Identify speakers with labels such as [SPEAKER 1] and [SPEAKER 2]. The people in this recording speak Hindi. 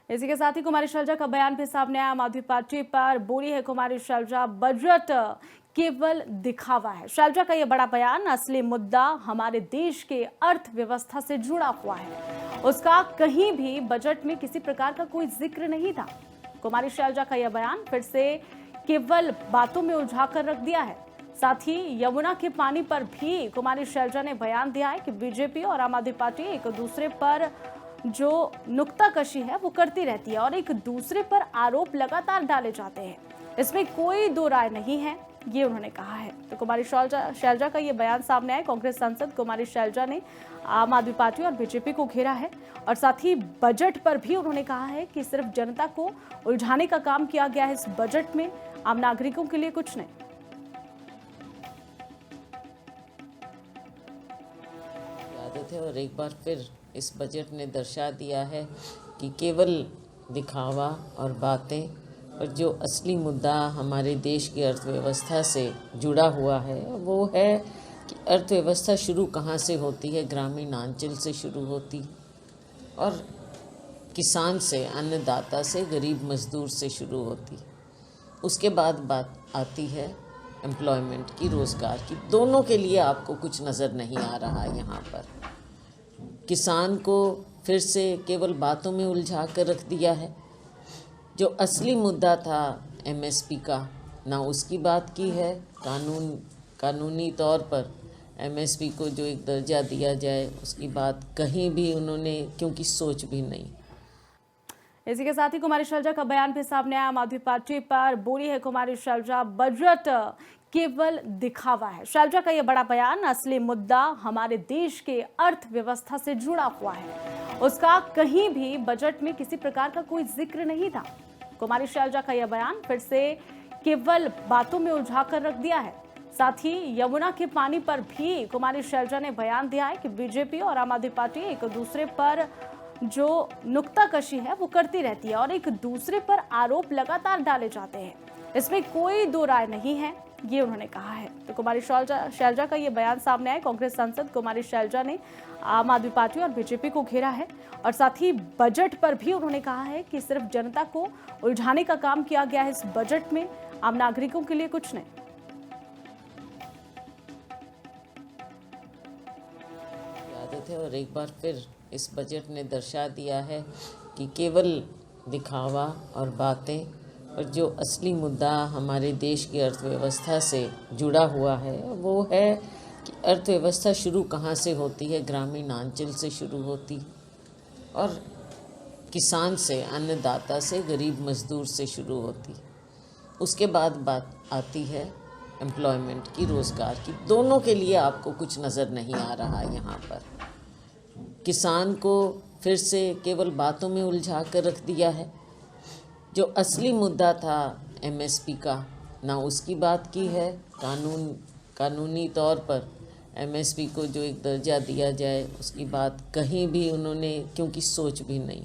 [SPEAKER 1] इसी के साथ ही कुमारी शैलजा का बयान भी सामने आया। आम आदमी पार्टी पर बोली है कुमारी शैलजा, बजट केवल दिखावा है। शैलजा का यह बड़ा बयान, असली मुद्दा हमारे देश के अर्थव्यवस्था से जुड़ा हुआ है। उसका कहीं भी बजट में किसी प्रकार का कोई जिक्र नहीं था। कुमारी शैलजा का यह बयान फिर से केवल बातों में उलझाकर रख दिया है। साथ ही यमुना के पानी पर भी कुमारी शैलजा ने बयान दिया है कि बीजेपी और आम आदमी पार्टी एक दूसरे पर जो नुक्ताकशी है वो करती रहती है और एक दूसरे पर आरोप लगातार डाले जाते हैं। इसमें कोई दो राय नहीं है, ये उन्होंने कहा है। तो कुमारी शैलजा का ये बयान सामने आया। कांग्रेस सांसद कुमारी शैलजा ने आम आदमी पार्टी और बीजेपी को घेरा है और साथ ही बजट पर भी उन्होंने कहा है कि सिर्फ जनता को उलझाने का काम किया गया है इस बजट में, आम नागरिकों के लिए कुछ नहीं।
[SPEAKER 2] आदत है और एक बार फिर इस बजट ने दर्शा दिया है कि केवल दिखावा और बातें, और जो असली मुद्दा हमारे देश की अर्थव्यवस्था से जुड़ा हुआ है वो है कि अर्थव्यवस्था शुरू कहाँ से होती है। ग्रामीण अंचल से शुरू होती और किसान से, अन्नदाता से, गरीब मजदूर से शुरू होती। उसके बाद बात आती है एम्प्लॉयमेंट की, रोज़गार की। दोनों के लिए आपको कुछ नज़र नहीं आ रहा यहाँ पर। किसान को फिर से केवल बातों में उलझा कर रख दिया है। जो असली मुद्दा था एमएसपी का, ना उसकी बात की है। कानूनी तौर पर एमएसपी को जो एक दर्जा दिया जाए उसकी बात कहीं भी उन्होंने क्योंकि सोच भी नहीं।
[SPEAKER 1] इसी के साथ ही कुमारी शैलजा का बयान भी सामने आया। आम आदमी पार्टी पर बोली है कुमारी शैलजा, बजट केवल दिखावा है। शैलजा का यह बड़ा बयान, असली मुद्दा हमारे देश के अर्थव्यवस्था से जुड़ा हुआ है। उसका कहीं भी बजट में किसी प्रकार का कोई जिक्र नहीं था। कुमारी शैलजा का यह बयान फिर से केवल बातों में उलझाकर रख दिया है। साथ ही यमुना के पानी पर भी कुमारी शैलजा ने बयान दिया है कि बीजेपी और आम आदमी पार्टी एक दूसरे पर जो नुक्ताकशी है वो करती रहती है और एक दूसरे पर आरोप लगातार डाले जाते हैं। इसमें कोई दो राय नहीं है, ये उन्होंने कहा है। तो कुमारी शैलजा का ये बयान सामने आया। कांग्रेस सांसद कुमारी शैलजा ने आम आदमी पार्टी और बीजेपी को घेरा है और साथ ही बजट पर भी उन्होंने कहा है कि सिर्फ जनता को उलझाने का काम किया गया है इस बजट में, आम नागरिकों के लिए कुछ नहीं।
[SPEAKER 2] आदत है और एक बार फिर इस बजट ने दर्शा दिया है कि केवल दिखावा और बातें, और जो असली मुद्दा हमारे देश की अर्थव्यवस्था से जुड़ा हुआ है वो है कि अर्थव्यवस्था शुरू कहाँ से होती है। ग्रामीण अंचल से शुरू होती और किसान से, अन्नदाता से, गरीब मजदूर से शुरू होती। उसके बाद बात आती है एम्प्लॉयमेंट की, रोज़गार की। दोनों के लिए आपको कुछ नज़र नहीं आ रहा यहाँ पर। किसान को फिर से केवल बातों में उलझा कर रख दिया है। जो असली मुद्दा था एमएसपी का, ना उसकी बात की है। कानूनी तौर पर एमएसपी को जो एक दर्जा दिया जाए उसकी बात कहीं भी उन्होंने क्योंकि सोच भी नहीं।